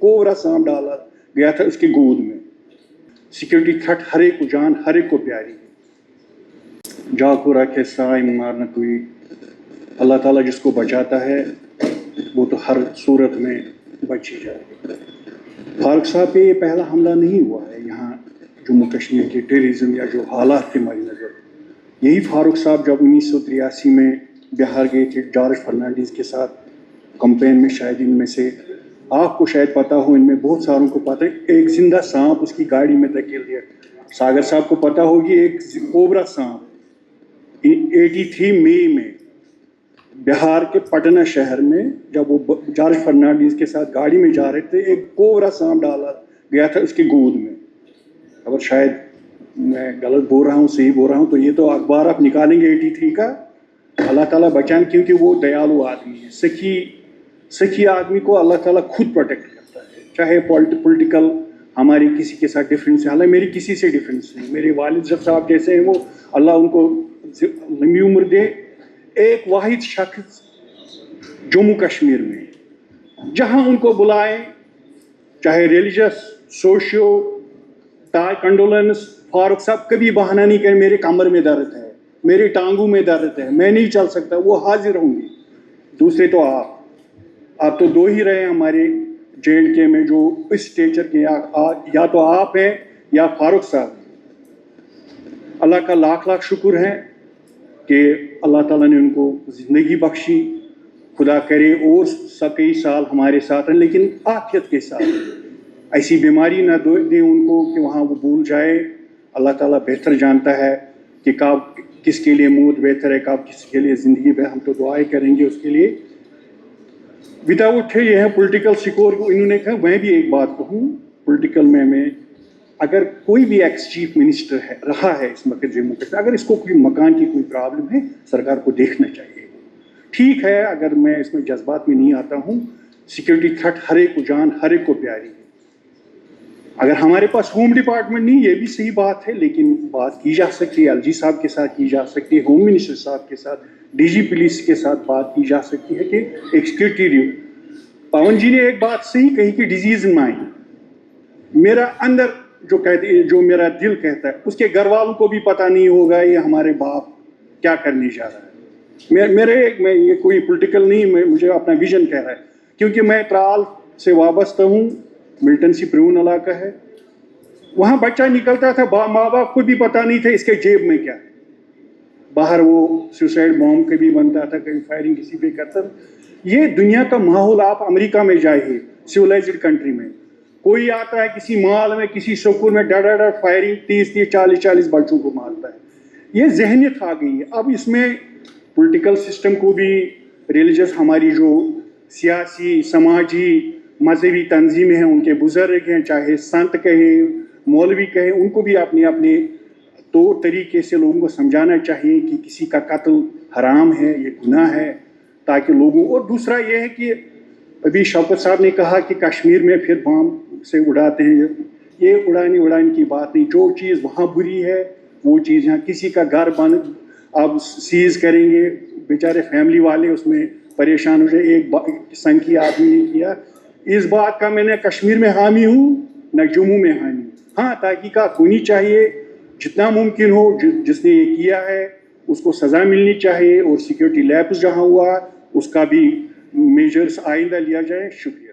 Cobra सांप डाला गया था उसकी गोद में। सिक्योरिटी थ्रेट हर एक को जान, हर एक को प्यारी है। जाको रखे साय मारना कोई, अल्लाह ताला जिसको बचाता है वो तो हर सूरत में बच ही जाए। फारूक साहब पे ये पहला हमला नहीं हुआ है यहाँ जम्मू कश्मीर के टेररिज्म या जो हालात के मद्देनजर। यही फारूक साहब जब 1983 में बिहार गए थे जॉर्ज फर्नांडिस के साथ कैंपेन में, शायद इनमें से आपको शायद पता हो, इनमें बहुत सारों को पता है, एक जिंदा सांप उसकी गाड़ी में धकेल दिया। सागर साहब को पता होगी, एक कोबरा सांप 83 मई में बिहार के पटना शहर में जब वो जॉर्ज फर्नांडिस के साथ गाड़ी में जा रहे थे, एक कोबरा सांप डाला गया था उसकी गोद में। अगर शायद मैं गलत बोल रहा हूँ, सही बोल रहा हूँ, तो ये तो अखबार आप निकालेंगे 83 का। अल्लाह ताला बचान, क्योंकि वो दयालु आदमी है, सखी आदमी को अल्लाह ताला खुद प्रोटेक्ट करता है। चाहे पॉलिटिकल हमारी किसी के साथ डिफरेंस है, हालांकि मेरी किसी से डिफरेंस नहीं, मेरे वालिद साहब जैसे हैं वो, अल्लाह उनको लंबी उम्र दे। एक वाहिद शख्स जम्मू कश्मीर में जहां उनको बुलाएं, चाहे रिलीजियस, सोशियो, कंडोलेंस, फारूक साहब कभी बहाना नहीं करें मेरे कमर में दर्द है, मेरी टांगों में दर्द है, मैं नहीं चल सकता, वो हाजिर होंगे। दूसरे तो आप तो दो ही रहे हमारे JNK में जो इस स्टेचर के, या तो आप हैं या फारूक साहब। अल्लाह का लाख लाख शुक्र है कि अल्लाह ताला ने उनको ज़िंदगी बख्शी। खुदा करे और कई साल हमारे साथ हैं, लेकिन आफियत के साथ। ऐसी बीमारी ना दे उनको कि वहाँ वो भूल जाए। अल्लाह ताला बेहतर जानता है कि कब किसके लिए मौत बेहतर है, कब किसके लिए ज़िंदगी बेहतर। हम तो दुआएं करेंगे उसके लिए। विदाउट ये है पॉलिटिकल सिकोर को, इन्होंने कहा मैं भी एक बात कहूँ पॉलिटिकल में अगर कोई भी एक्स चीफ मिनिस्टर है रहा है इस वक्त जम्मू कश्मीर, अगर इसको कोई मकान की कोई प्रॉब्लम है, सरकार को देखना चाहिए। ठीक है, अगर मैं इसमें जज्बात में नहीं आता हूँ, सिक्योरिटी थ्रेट हर एक को जान, हर एक को प्यारी है। अगर हमारे पास होम डिपार्टमेंट नहीं, ये भी सही बात है, लेकिन बात की जा सकती है, LG साहब के साथ की जा सकती है, होम मिनिस्टर साहब के साथ, DG पुलिस के साथ बात की जा सकती है कि एक सिक्योरिटी रिव्यू। पवन जी ने एक बात सही कही कि डिजीज इन माइंड। मेरा अंदर जो कहते, जो मेरा दिल कहता है, उसके घर वालों को भी पता नहीं होगा ये हमारे बाप क्या करने जा रहा है। मैं ये कोई पॉलिटिकल नहीं, मुझे अपना विजन कह रहा है, क्योंकि मैं त्राल से वाबस्ता हूँ, मिलिटेंसी प्रून इलाका है। वहाँ बच्चा निकलता था, माँ बाप को भी पता नहीं था इसके जेब में क्या है। बाहर वो सुसाइड बॉम्ब कभी बनता था, कभी फायरिंग किसी पे करता था। ये दुनिया का माहौल, आप अमेरिका में जाइए, सिविलाइज्ड कंट्री में, कोई आता है किसी मॉल में, किसी स्कूल में, डर फायरिंग, 30 40 बच्चों को मारता है। ये जहनियत आ गई है। अब इसमें पॉलिटिकल सिस्टम को भी, रिलीजियस हमारी जो सियासी, समाजी, मजहबी तंजीमें हैं, उनके बुजुर्ग हैं, चाहे संत कहें, मौलवी कहें, उनको भी अपने अपने तौर तरीके से लोगों को समझाना चाहिए कि किसी का कत्ल हराम है, ये गुनाह है, ताकि लोगों। और दूसरा ये है कि अभी शौकत साहब ने कहा कि कश्मीर में फिर बम से उड़ाते हैं, ये उड़ाने की बात नहीं। जो चीज़ वहाँ बुरी है वो चीज़ यहाँ, किसी का घर बंद अब सीज करेंगे, बेचारे फैमिली वाले उसमें परेशान हो जाए। एक संघ की आदमी ने किया, इस बात का मैंने कश्मीर में हामी हूँ न जम्मू में हामी। हाँ, तहकीकात होनी चाहिए जितना मुमकिन हो, जिसने ये किया है उसको सज़ा मिलनी चाहिए, और सिक्योरिटी लैप्स जहाँ हुआ उसका भी मेजर्स आइंदा लिया जाए। शुक्रिया।